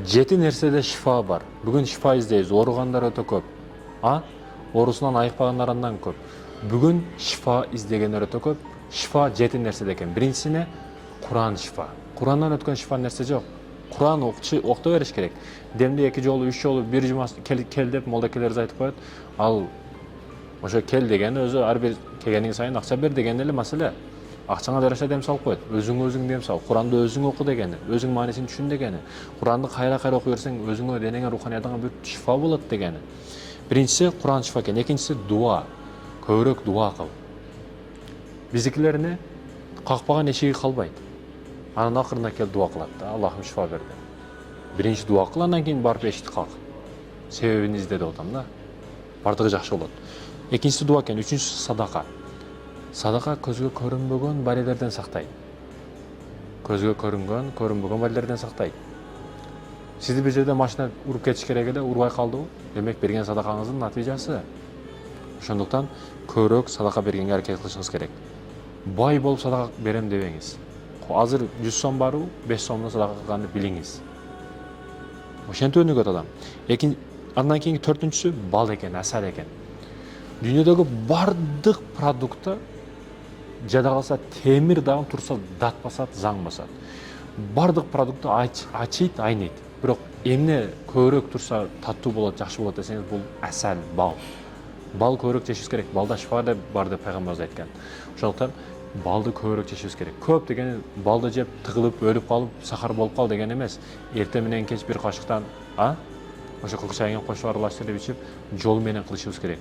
Жети нерседе шифа бар. Бүгүн шифа издейбиз. Ооругандар өтө көп. Оорусунан айыкпагандар андан көп. Бүгүн шифа издегендер өтө көп. Шифа жети нерседе экен. Биринчисине Куран шифа. Курандан өткөн шифа нерсе жок. Куран окута бериш керек. Демде 2 жолу, 3 жолу, бир жума кел деп молдокелерибиз айтып коет. Ал ошо кел дегени өзү ар бир келгениң сайын акча бер деген эле маселе. Акчаңа жараша дем салып коет. Өзүң дем сал. Куранды өзүң оку дегени, өзүң маанисин түшүн дегени. Куранды кайра окуй берсең өзүңө, денеңе, руханиятыңа бүт шифа болот дегени. Биринчиси Куран шифа экен, экинчиси дуа. Көбүрөөк дуа кыл. Биздикилер какпаган эшиги калбайт. Анын акырында кел дуа кылат да, Аллахым шифа берди. Биринчи дуа кыл, андан кийин барып эшикти как. Себебин изде деп атам да. Бардыгы жакшы болот. Экинчиси дуа экен, үчүнчүсү садака. Садака көзгө көрүнбөгөн балелерден сактайт. Көзгө көрүнбөгөн балелерден сактайт. Сизди бир жерде машина уруп кетиш керек эле, урбай калдыбы? Демек берген садакаңыздын натыйжасы. Ошондуктан көбүрөөк садака бергенге аракет кылышыңыз керек. Бай болуп садака берем дебеңиз. Азыр 100 сом барбы, 5 сомдон садака кылганды билиңиз. Ошентип өнүгөт адам. Андан кийинки төртүнчүсү бал экен, асал экен. Дүйнөдөгү бардык продуктта жада калса темир дагы турса дат басат, заң басат. Бардык продуктта ачыйт, айныйт. Бирок эмне көбүрөөк турса таттуу болот, жакшы болот десеңиз, бул асал, бал. Бал көбүрөөк жешибиз керек. Балда шифа деп бар деп пайгамбарыбыз айткан. Ошондуктан балды көбүрөөк жешибиз керек. Көп дегени балды жеп тыгылып, өлүп калып, сахар болуп кал деген эмес. Эртең менен кеч бир кашыктан, ошо кыл чайыңа кошуп аралаштырып ичип, жол менен кылышыбыз керек.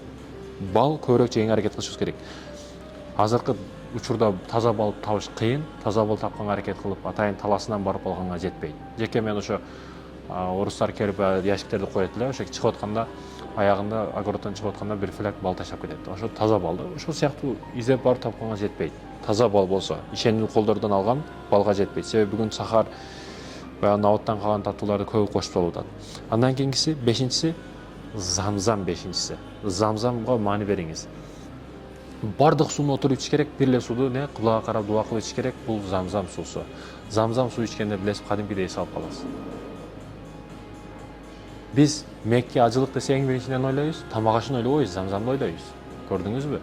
Бал көбүрөөк жегенге аракет кылышыбыз керек. Азыркы учурда таза бал табыш кыйын. Таза бал тапканга аракет кылып, атайын таласынан барып алганга жетпейт. Жеке мен ошо орустар келип ящиктерди коет эле, ошо чыгып атканда аягында огороддон чыгып атканда бир фляг бал таштап кетет. Ошо таза бал да. Ошол сыяктуу издеп барып тапканга жетпейт. Таза бал болсо, ишенимдүү колдордон алган балга жетпейт. Себеби бүгүн сахар баягы наваттан калган таттууларды көп кошуп салып атат. Андан кийинкиси, бешинчиси замзам бешинчиси. Замзамга маани бериңиз. Бардык сууну отуруп ичиш керек, бир эле сууну кыблага карап дуа кылып ичиш керек. Бул замзам суусу. Замзам суу ичкенде билесиз, кадимкидей эс алып каласыз. Биз Мекке ажылык десе эң биринчиден ойлойбуз, тамак ашын ойлобойбуз, замзамды ойлойбуз. Көрдүңүзбү?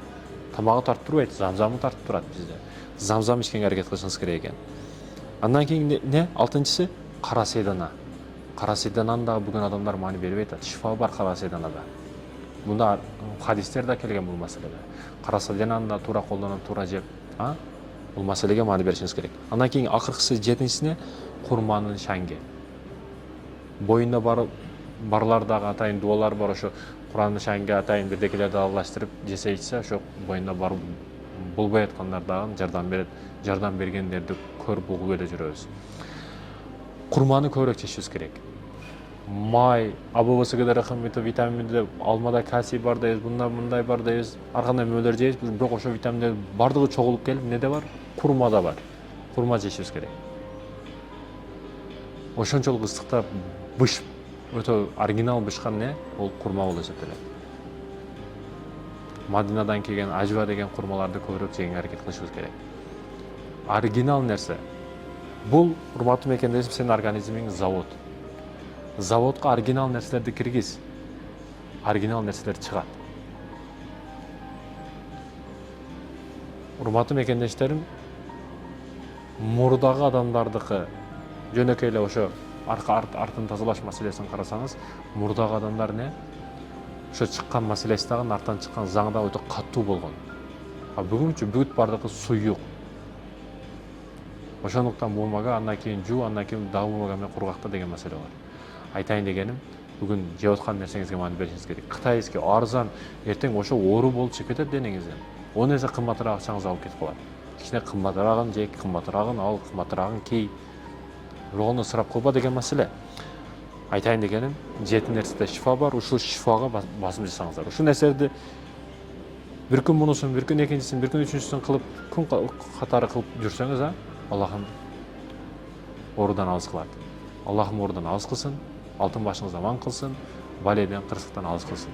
Тамагы тартып турбайт, замзамы тартып турат бизде. Замзам ичкенге аракет кылышыңыз керек экен. Андан кийин алтынчысы кара сейдана. Кара сейдананы дагы бүгүн адамдар маани бербей атат. Шифа бар кара сейданада. Мында хадистер да келген бул маселеде. Кара сейдананы да туура колдонуп, туура жеп, бул маселеге маани беришиңиз керек. Андан кийин акыркысы жетинчисине курманын шаңги. Боюнда барлар дагы атайын дуалар бар, ошо Куранды шаңге атайын бирдекелерди аралаштырып жесе ичсе, ошо боюнда бар болбой аткандар дагы жардам берет. Жардам бергендерди көрүп угуп эле жүрөбүз. Курманы көбүрөөк жешибиз керек. Май, АБВСГде рахмети витаминде, алмада кальций бар дейбиз, мындай бар дейбиз. Ар кандай мөөлөр жейбиз, бирок ошо витаминдер бардыгы чогулуп келип эмнеде бар? Курмада бар. Курма жешибиз керек. Ошончолук ыстыкта быш өтө оригинал бышкан ол курма болуп эсептелет. Мадинадан келген ажва деген курмаларды көбүрөөк жегенге аракет кылышыбыз керек. Оригинал нерсе. Бул урматтуу мекендешим, сенин организмиң завод. Заводко оригинал нерселерди киргиз. Оригинал нерселер чыгат. Урматтуу мекендештерим, мурдагы адамдардыкы жөнөкөй эле ошо артын тазалаш маселесин карасаңыз, мурдагы адамдар ошо чыккан маселеси дагы, арттан чыккан заң да өтө катуу болгон. Бүгүнчү бүт бардыгы суюк. Ошондуктан буумага, андан кийин жуу, андан кийин дагы буумага менен кургакта деген маселе бар. Айтайын дегеним, бүгүн жеп аткан нерсеңизге маани беришиңиз керек. Кытайский арзан, эртең ошо оору болуп чыгып кетет денеңизден. О нерсе кымбатыраак акчаңыз алып кетип калат. Кичине кымбатыраагын жек, кымбатыраагын ал, кымбатыраагын кий. Рону ысырап кылба деген маселе. Айтайын дегеним, жети нерседе шифа бар, ушул шифага басым жасаңыздар. Ушул нерселерди бир күн мунусун, бир күн экинчисин, бир күн үчүнчүсүн кылып, күн катары кылып жүрсөңүз, Аллахым оорудан алыс кылат. Аллахым оорудан алыс кылсын, алтын башыңызды аман кылсын, баледен, кырсыктан алыс кылсын.